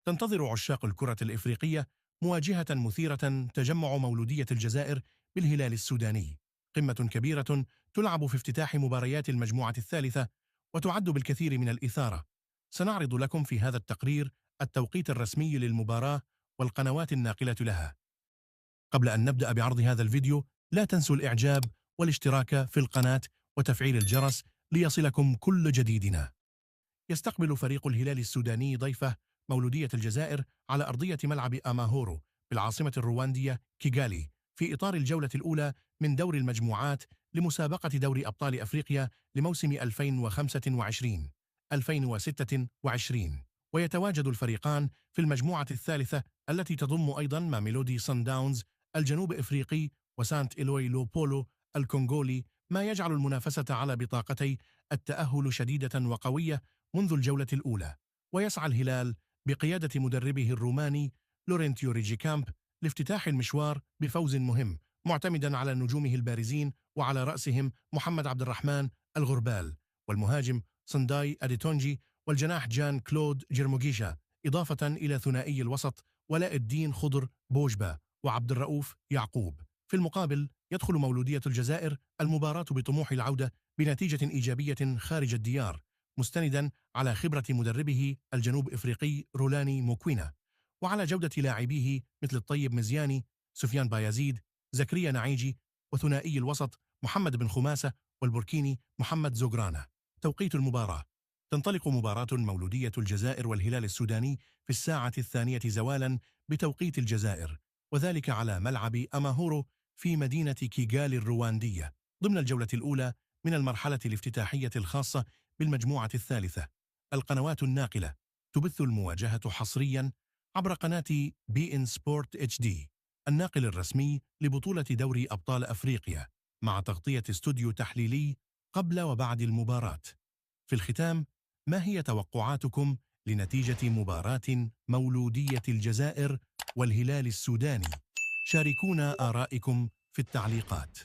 تنتظر عشاق الكرة الإفريقية مواجهة مثيرة تجمع مولودية الجزائر بالهلال السوداني، قمة كبيرة تلعب في افتتاح مباريات المجموعة الثالثة وتعد بالكثير من الإثارة. سنعرض لكم في هذا التقرير التوقيت الرسمي للمباراة والقنوات الناقلة لها. قبل أن نبدأ بعرض هذا الفيديو لا تنسوا الإعجاب والاشتراك في القناة وتفعيل الجرس ليصلكم كل جديدنا. يستقبل فريق الهلال السوداني ضيفه مولودية الجزائر على أرضية ملعب أماهورو بالعاصمة الرواندية كيغالي في إطار الجولة الأولى من دور المجموعات لمسابقة دوري أبطال أفريقيا لموسم 2025-2026. ويتواجد الفريقان في المجموعة الثالثة التي تضم أيضا ماميلودي صن داونز الجنوب إفريقي وسانت إلوي لو بولو الكونغولي، ما يجعل المنافسة على بطاقتي التأهل شديدة وقوية منذ الجولة الأولى. ويسعى الهلال بقيادة مدربه الروماني لورينتيو ريجيكامب لافتتاح المشوار بفوز مهم معتمدا على نجومه البارزين، وعلى رأسهم محمد عبد الرحمن الغربال والمهاجم سنداي أديتونجي والجناح جان كلود جيرموغيشا، إضافة إلى ثنائي الوسط ولاء الدين خضر بوجبا وعبد الرؤوف يعقوب. في المقابل يدخل مولودية الجزائر المباراة بطموح العودة بنتيجة إيجابية خارج الديار، مستندا على خبرة مدربه الجنوب إفريقي رولاني موكوينا، وعلى جودة لاعبيه مثل الطيب مزياني، سفيان بايزيد، زكريا نعيجي، وثنائي الوسط محمد بن خماسة والبوركيني محمد زوغرانا. توقيت المباراة: تنطلق مباراة مولودية الجزائر والهلال السوداني في 2:00 زوالا بتوقيت الجزائر، وذلك على ملعب أماهورو في مدينة كيغالي الرواندية ضمن الجولة الأولى من المرحلة الافتتاحية الخاصة بالمجموعة الثالثة. القنوات الناقلة تبث المواجهة حصريا عبر قناة بي إن سبورت اتش دي، الناقل الرسمي لبطولة دوري أبطال أفريقيا، مع تغطية استوديو تحليلي قبل وبعد المباراة. في الختام، ما هي توقعاتكم لنتيجة مباراة مولودية الجزائر والهلال السوداني؟ شاركونا آرائكم في التعليقات.